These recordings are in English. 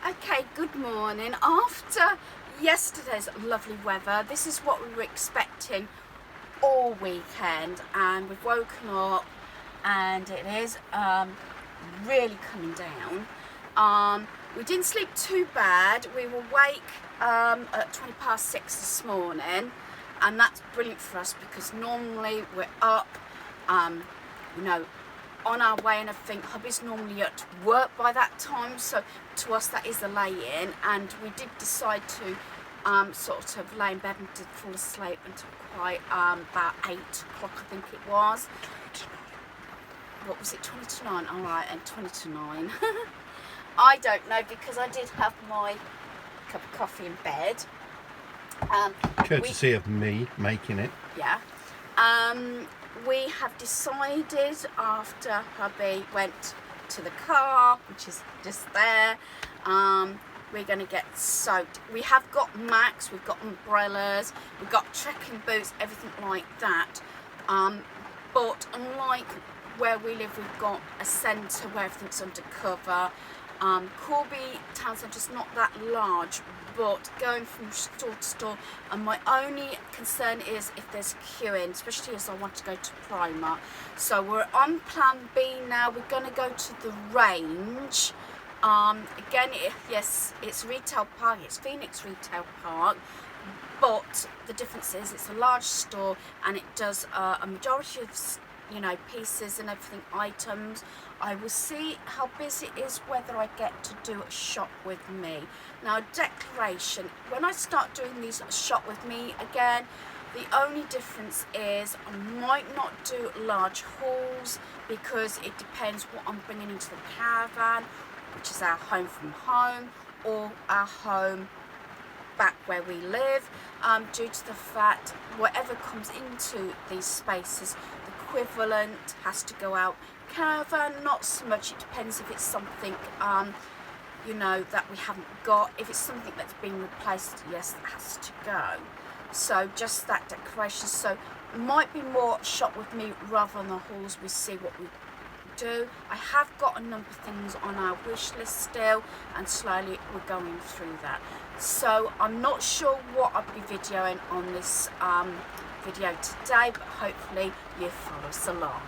Okay, good morning. After yesterday's lovely weather, this is what we were expecting all weekend, and we've woken up and it is really coming down. We didn't sleep too bad. We were awake at 6:20 this morning, and that's brilliant for us because normally we're up, on our way and everything. Hubby's normally at work by that time, so to us that is a lay-in, and we did decide to sort of lay in bed and did fall asleep until quite about 8 o'clock, I think it was. What was it, 20 to 9? All right, and 20 to 9. I don't know, because I did have my cup of coffee in bed. Courtesy of me making it. Yeah. We have decided, after hubby went to the car, which is just there, we're going to get soaked. We have got mats, we've got umbrellas, we've got trekking boots, everything like that. But unlike where we live, we've got a centre where everything's undercover. Corby town centre is not that large, but going from store to store, and my only concern is if there's queuing, especially as I want to go to Primark. So we're on plan B now. We're going to go to the range. Again, yes, it's retail park, it's Phoenix Retail Park, but the difference is it's a large store and it does a majority of pieces and everything, items. I will see how busy it is, whether I get to do a shop with me. Now, declaration, when I start doing these shop with me again, the only difference is I might not do large hauls because it depends what I'm bringing into the caravan, which is our home from home or our home back where we live, due to the fact whatever comes into these spaces, the equivalent has to go out. Caravan, not so much. It depends if it's something that we haven't got. If it's something that's been replaced, yes, it has to go. So just that decoration. So might be more shop with me rather than the hauls. We see what we do. I have got a number of things on our wish list still, and slowly we're going through that. So I'm not sure what I'll be videoing on this video today, but hopefully you follow us along.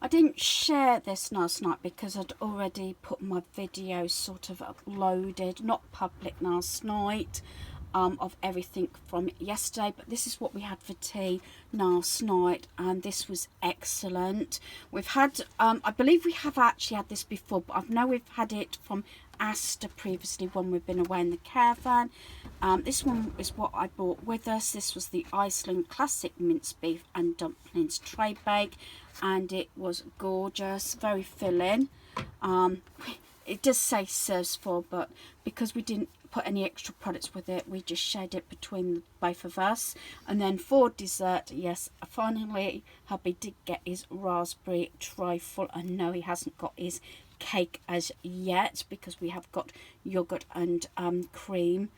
didn't share this last night because I'd already put my video sort of uploaded, not public last night, of everything from yesterday. But this is what we had for tea last night, and this was excellent. We've had, I believe we have actually had this before, but I know we've had it from Asda previously when we've been away in the caravan. This one is what I brought with us. This was the Iceland classic minced beef and dumplings tray bake, and it was gorgeous, very filling. It does say serves for, but because we didn't put any extra products with it, we just shared it between both of us. And then for dessert, yes, finally hubby did get his raspberry trifle, and no, he hasn't got his cake as yet because we have got yogurt and cream,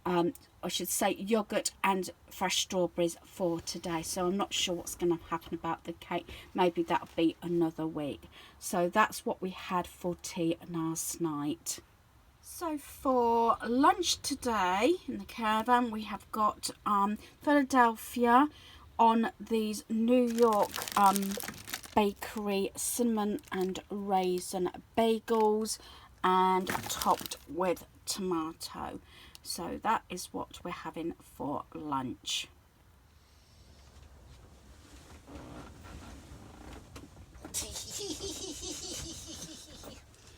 I should say yogurt and fresh strawberries for today. So I'm not sure what's going to happen about the cake. Maybe that'll be another week. So that's what we had for tea last night. So for lunch today in the caravan, we have got Philadelphia on these New York bakery cinnamon and raisin bagels, and topped with tomato. So that is what we're having for lunch.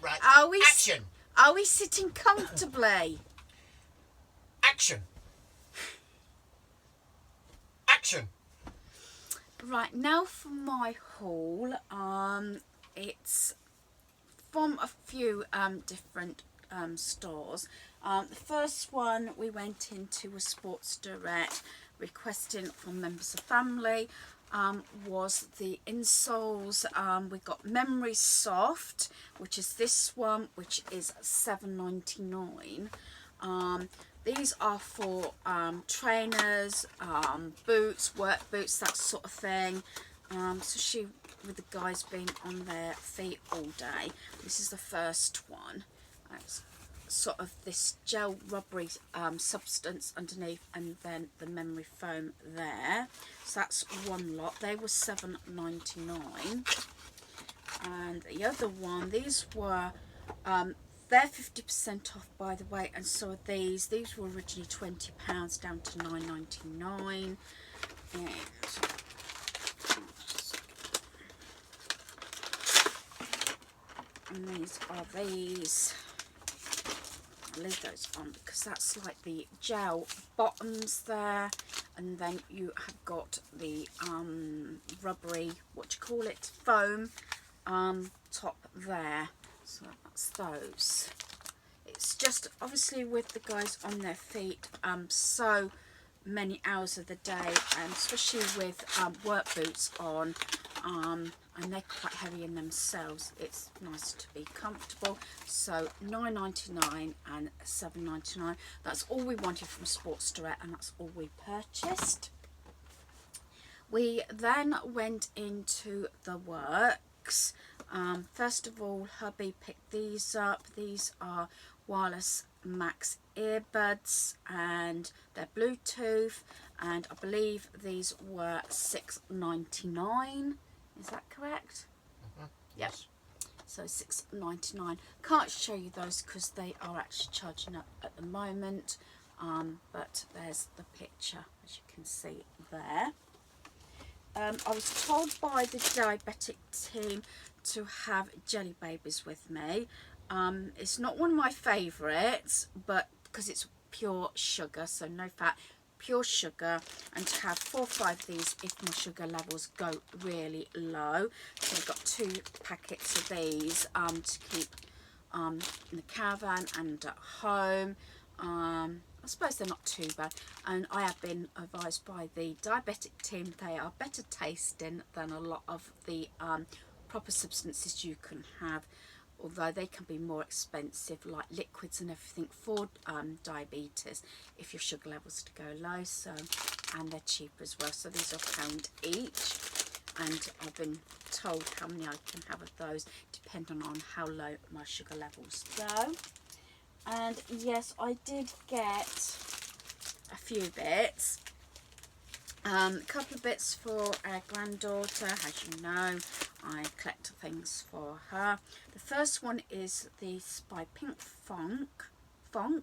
Right. Action. Are we sitting comfortably? Action. Action. Right, now for my haul. It's from a few different stores. The first one we went into was Sports Direct, requesting from members of family, was the insoles. We got Memory Soft, which is this one, which is $7.99. These are for trainers, boots, work boots, that sort of thing. Especially with the guys being on their feet all day. This is the first one. It's sort of this gel rubbery substance underneath, and then the memory foam there. So that's one lot. They were $7.99. And the other one, these were they're 50% off, by the way, and so are these. These were originally £20 down to $9.99. And these are these. I'll leave those on because that's like the gel bottoms there, and then you have got the rubbery, what do you call it, foam top there. So that's those. It's just obviously with the guys on their feet so many hours of the day, and especially with work boots on, and they're quite heavy in themselves, it's nice to be comfortable. So $9.99 and $7.99. That's all we wanted from Sports Direct, and that's all we purchased. We then went into the works. First of all, hubby picked these up. These are wireless Max earbuds, and they're Bluetooth, and I believe these were $6.99. Is that correct? Yes. So $6.99. Can't show you those because they are actually charging up at the moment, but there's the picture, as you can see there. I was told by the diabetic team to have jelly babies with me. It's not one of my favourites, but because it's pure sugar, so no fat, pure sugar, and to have 4 or 5 of these if my sugar levels go really low. So I've got 2 packets of these to keep in the caravan and at home. I suppose they're not too bad, and I have been advised by the diabetic team they are better tasting than a lot of the proper substances you can have, although they can be more expensive, like liquids and everything for diabetes if your sugar levels to go low. So, and they're cheap as well. So these are £1 each, and I've been told how many I can have of those depending on how low my sugar levels go. And yes, I did get a few bits. A couple of bits for our granddaughter. As you know, I collect things for her. The first one is this by Pink Funk, I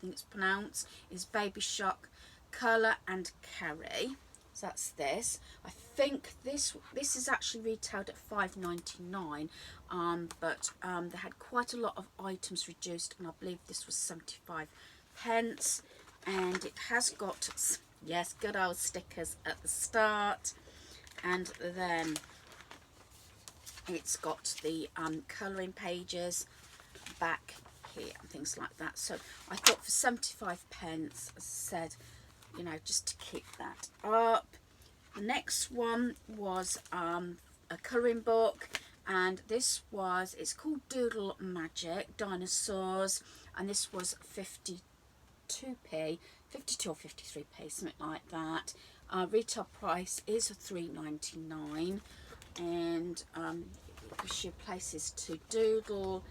think it's pronounced, is Baby Shock, Curler and Kerry. So that's this. I think this is actually retailed at £5.99, but they had quite a lot of items reduced, and I believe this was 75 pence. And it has got, yes, good old stickers at the start, and then it's got the colouring pages back here and things like that. So I thought for 75 pence, as I said, you know, just to keep that up. The next one was a colouring book, and this was, it's called Doodle Magic Dinosaurs, and this was 52p, 52 or 53p, something like that. Retail price is £3.99, and it gives you places to doodle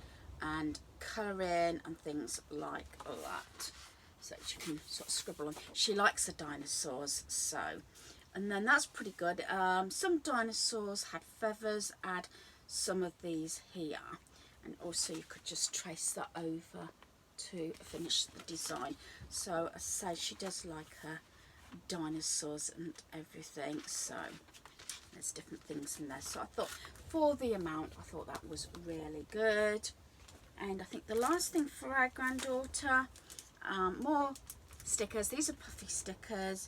and colour in and things like that, so that you can sort of scribble on. She likes the dinosaurs, so, and then that's pretty good. Some dinosaurs had feathers, add some of these here, and also you could just trace that over to finish the design. So as I say, she does like her dinosaurs and everything, so there's different things in there. So I thought for the amount, I thought that was really good. And I think the last thing for our granddaughter, more stickers. These are puffy stickers,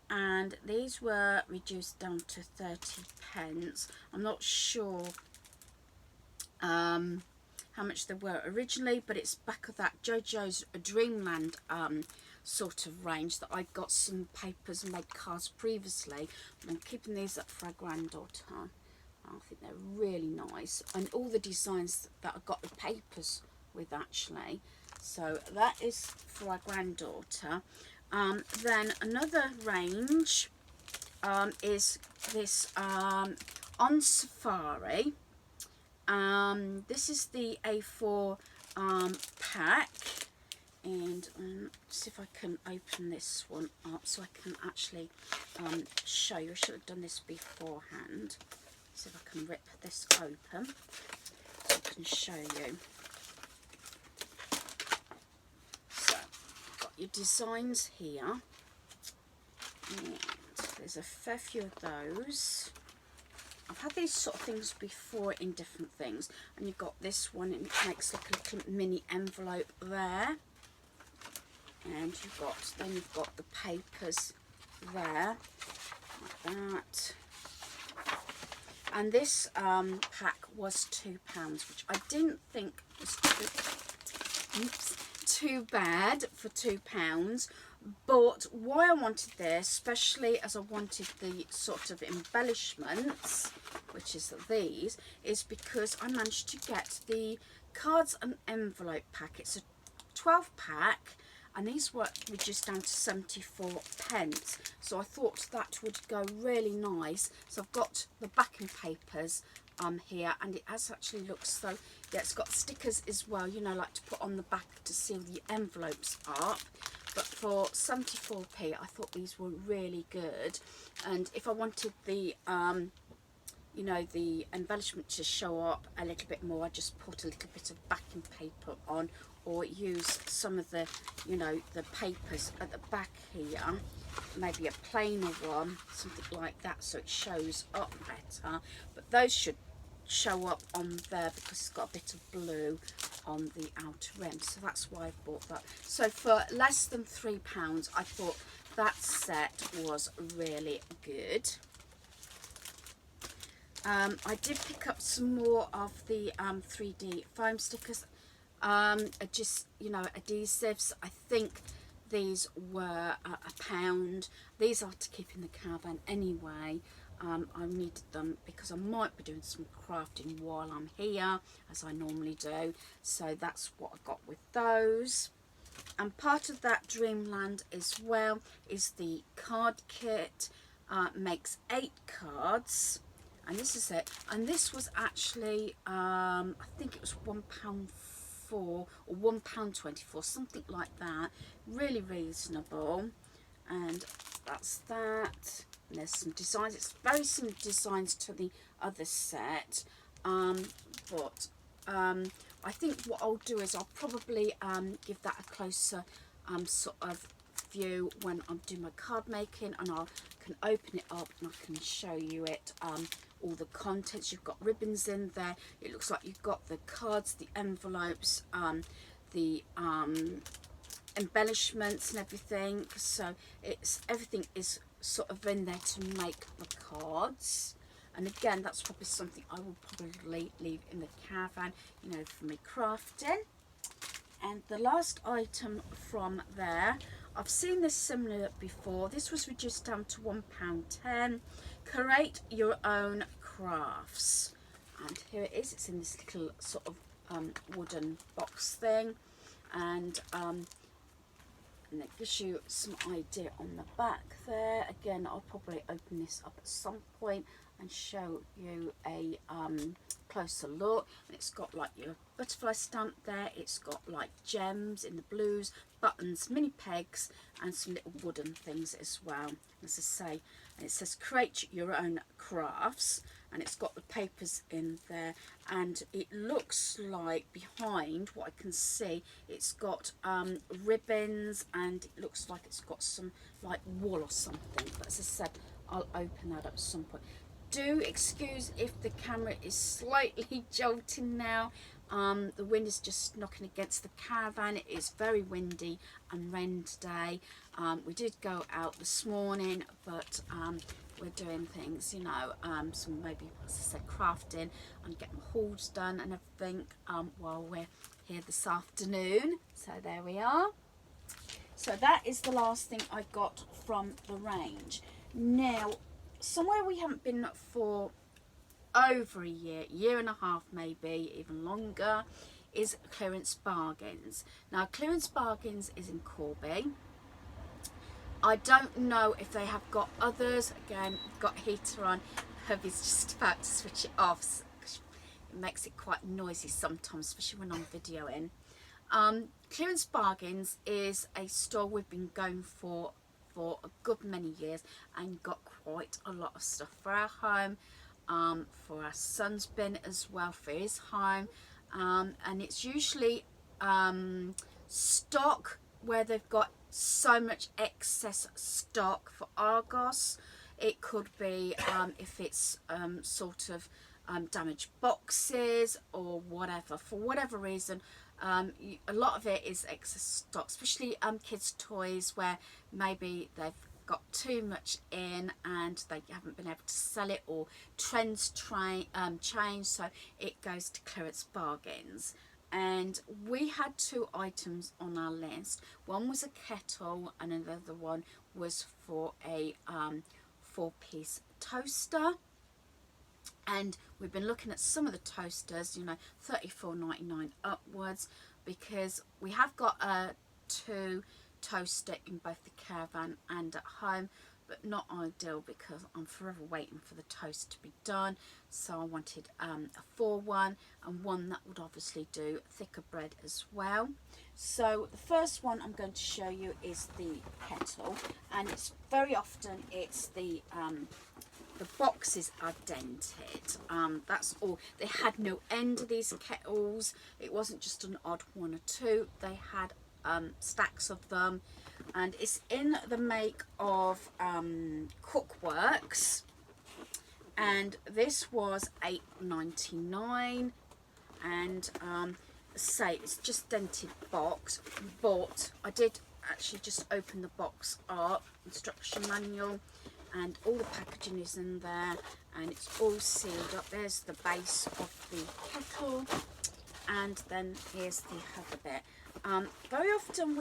and these were reduced down to 30 pence. I'm not sure how much they were originally, but it's back of that JoJo's Dreamland sort of range that I got some papers and made cards previously. I'm keeping these up for our granddaughter. I think they're really nice, and all the designs that I got the papers with actually. So that is for our granddaughter. Then another range is this On Safari. This is the A4 pack, and see if I can open this one up so I can actually show you. I should have done this beforehand. See if I can rip this open so I can show you. So, got your designs here, and there's a fair few of those. I've had these sort of things before in different things, and you've got this one, and it makes like a little mini envelope there, and then you've got the papers there like that. And this pack was £2, which I didn't think was too bad for £2. But why I wanted this, especially as I wanted the sort of embellishments, which is these, is because I managed to get the cards and envelope pack. It's a 12 pack, and these were reduced down to 74 pence. So I thought that would go really nice. So I've got the backing papers here, and it has actually looks so, yeah, it's got stickers as well, you know, like to put on the back to seal the envelopes up. But for 74p, I thought these were really good. And if I wanted the you know, the embellishment to show up a little bit more, I just put a little bit of backing paper on, or use some of the, you know, the papers at the back here, maybe a plainer one, something like that, so it shows up better. But those should show up on there because it's got a bit of blue on the outer rim, so that's why I bought that. So for less than £3, I thought that set was really good. I did pick up some more of the 3D foam stickers, just, you know, adhesives. I think these were £1. These are to keep in the caravan anyway. I needed them because I might be doing some crafting while I'm here, as I normally do. So that's what I got with those. And part of that Dreamland as well is the card kit. Makes 8 cards. And this is it. And this was actually, I think it was £1.04 or £1.24, something like that. Really reasonable. And that's that. And there's some designs. It's very similar designs to the other set, but I think what I'll do is I'll probably give that a closer sort of view when I'm doing my card making, and I can open it up and I can show you it, all the contents. You've got ribbons in there. It looks like you've got the cards, the envelopes, the embellishments and everything. So everything is sort of in there to make the cards. And again, that's probably something I will probably leave in the caravan, you know, for me crafting. And the last item from there, I've seen this similar before. This was reduced down to £1.10. Create your own crafts. And here it is. It's in this little sort of wooden box thing. And it gives you some idea on the back there. Again, I'll probably open this up at some point and show you a closer look. And it's got like your butterfly stamp there. It's got like gems in the blues, buttons, mini pegs, and some little wooden things as well. As I say, and it says create your own crafts, and it's got the papers in there, and it looks like behind what I can see, it's got ribbons, and it looks like it's got some like wool or something. But as I said, I'll open that up at some point. Do excuse if the camera is slightly jolting now. The wind is just knocking against the caravan. It is very windy and rain today. We did go out this morning, but we're doing things, you know, some maybe, as I said, crafting and getting hauls done and everything while we're here this afternoon. So there we are. So that is the last thing I got from the range. Now, somewhere we haven't been for over a year and a half, maybe even longer, is Clearance Bargains. Now, Clearance Bargains is in Corby. I don't know if they have got others. Again, got heater on. Hubby's just about to switch it off. So it makes it quite noisy sometimes, especially when I'm videoing. Clearance Bargains is a store we've been going for a good many years, and got quite a lot of stuff for our home, for our son's bin as well for his home, and it's usually stock where they've got so much excess stock for Argos. It could be if it's sort of damaged boxes or whatever, for whatever reason. A lot of it is excess stock, especially kids' toys where maybe they've got too much in and they haven't been able to sell it, or trends change, so it goes to Clearance Bargains. And we had two items on our list. One was a kettle and another one was for a 4-piece toaster. And we've been looking at some of the toasters, you know, $34.99 upwards, because we have got a 2 toaster in both the caravan and at home, but not ideal because I'm forever waiting for the toast to be done. So I wanted a 4 one, and one that would obviously do thicker bread as well. So the first one I'm going to show you is the kettle, and it's very often it's the boxes are dented. That's all. They had no end of these kettles. It wasn't just an odd 1 or 2. They had stacks of them, and it's in the make of Cookworks, and this was $8.99, and say it's just dented box, but I did actually just open the box up, instruction manual, and all the packaging is in there, and it's all sealed up. There's the base of the kettle, and then here's the other bit. Very often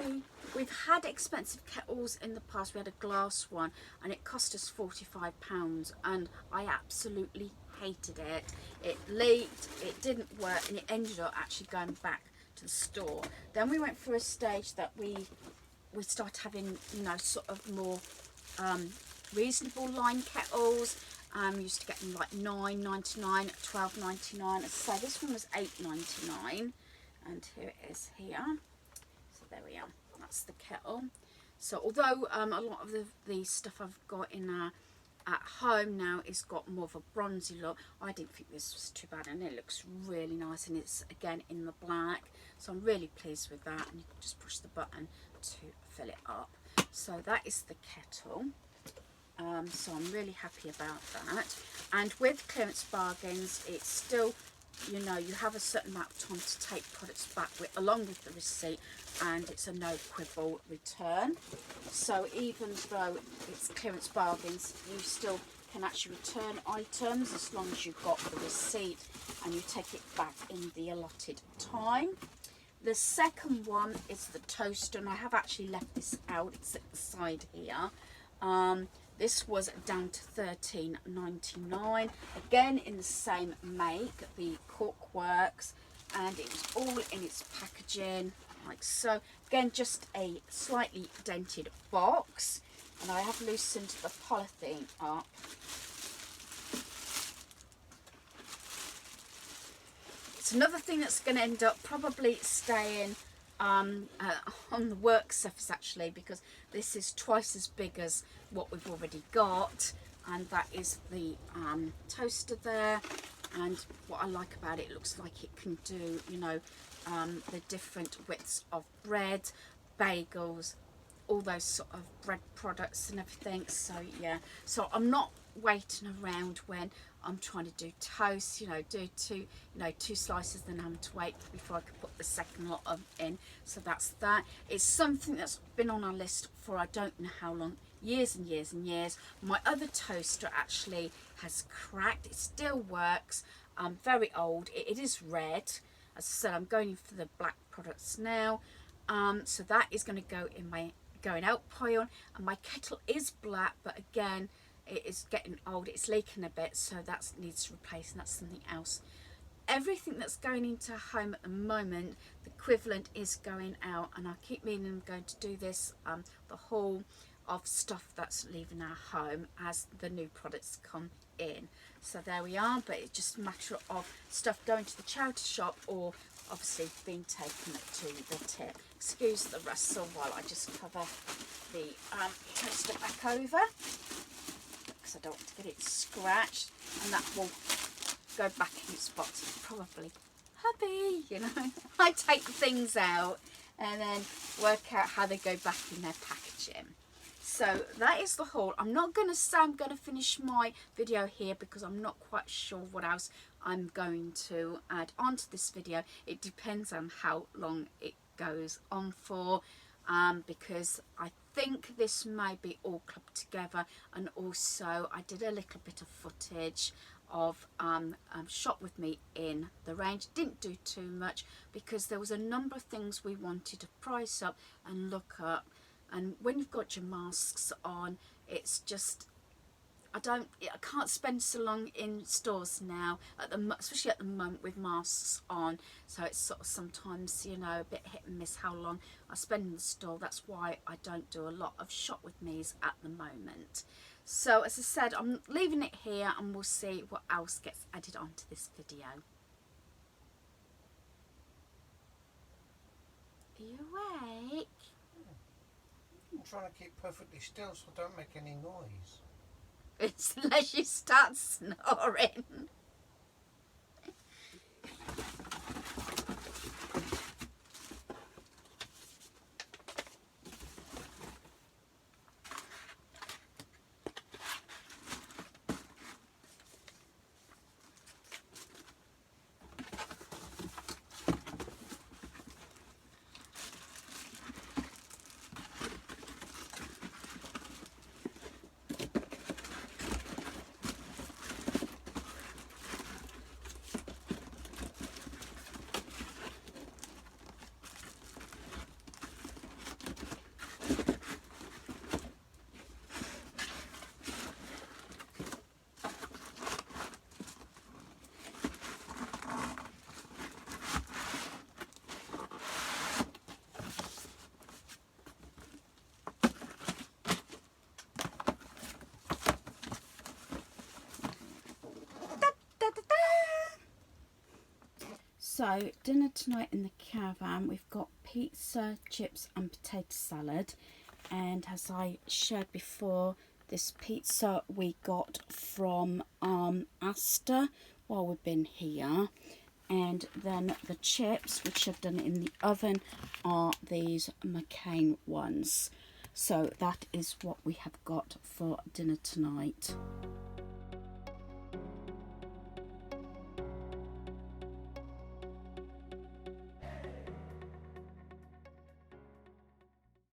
we've had expensive kettles in the past. We had a glass one and it cost us £45, and I absolutely hated it. It leaked, it didn't work, and it ended up actually going back to the store. Then we went through a stage that we started having, you know, sort of more reasonable line kettles. Used to get them like $9.99, $12.99. So this one was $8.99, and here it is here. So there we are. That's the kettle. So although a lot of the stuff I've got in our at home now it's got more of a bronzy look. I didn't think this was too bad, and it looks really nice, and it's again in the black, so I'm really pleased with that. And you can just push the button to fill it up. So that is the kettle. So I'm really happy about that. And with clearance bargains, it's still, you know, you have a certain amount of time to take products back with, along with the receipt, and it's a no quibble return. So even though it's clearance bargains, you still can actually return items as long as you've got the receipt and you take it back in the allotted time. The second one is the toaster, and I have actually left this out. It's at the side here. This was down to $13.99. Again, in the same make, the cork works, and it was all in its packaging, like so. Again, just a slightly dented box, and I have loosened the polythene up. It's another thing that's going to end up probably staying on the work surface, actually, because this is twice as big as what we've already got, and that is the toaster there. And what I like about it, it looks like it can do, you know, the different widths of bread, bagels, all those sort of bread products and everything. So yeah, so I'm not waiting around when I'm trying to do toast, you know, do two slices, then having to wait before I can put the second lot of in. So that's that. It's something that's been on our list for I don't know how long, years and years and years. My other toaster actually has cracked. It still works. Very old. It is red. As I said, I'm going for the black products now. So that is going to go in my going out pile, and my kettle is black, but again, it is getting old, it's leaking a bit, so that needs replacing. That's something else. Everything that's going into home at the moment, the equivalent is going out, and I keep meaning I'm going to do this, the haul of stuff that's leaving our home as the new products come in. So there we are, but it's just a matter of stuff going to the charity shop or obviously being taken to the tip. Excuse the rustle while I just cover the toaster back over, because I don't want to get it scratched, and that will go back in its box. Probably, hubby, you know, I take things out and then work out how they go back in their packaging. So that is the haul. I'm not going to say I'm going to finish my video here because I'm not quite sure what else I'm going to add onto this video. It depends on how long it goes on for, because I think this may be all clubbed together, and also I did a little bit of footage of shop with me in the range. Didn't do too much because there was a number of things we wanted to price up and look up, and when you've got your masks on, it's just I can't spend so long in stores now, especially at the moment with masks on. So it's sort of sometimes, you know, a bit hit and miss how long I spend in the store. That's why I don't do a lot of shop with me's at the moment. So as I said, I'm leaving it here, and we'll see what else gets added onto this video. Are you awake? I'm trying to keep perfectly still so I don't make any noise. It's unless you start snoring. So dinner tonight in the caravan, we've got pizza, chips and potato salad, and as I shared before, this pizza we got from Asda while we've been here. And then the chips, which I've done in the oven, are these McCain ones. So that is what we have got for dinner tonight.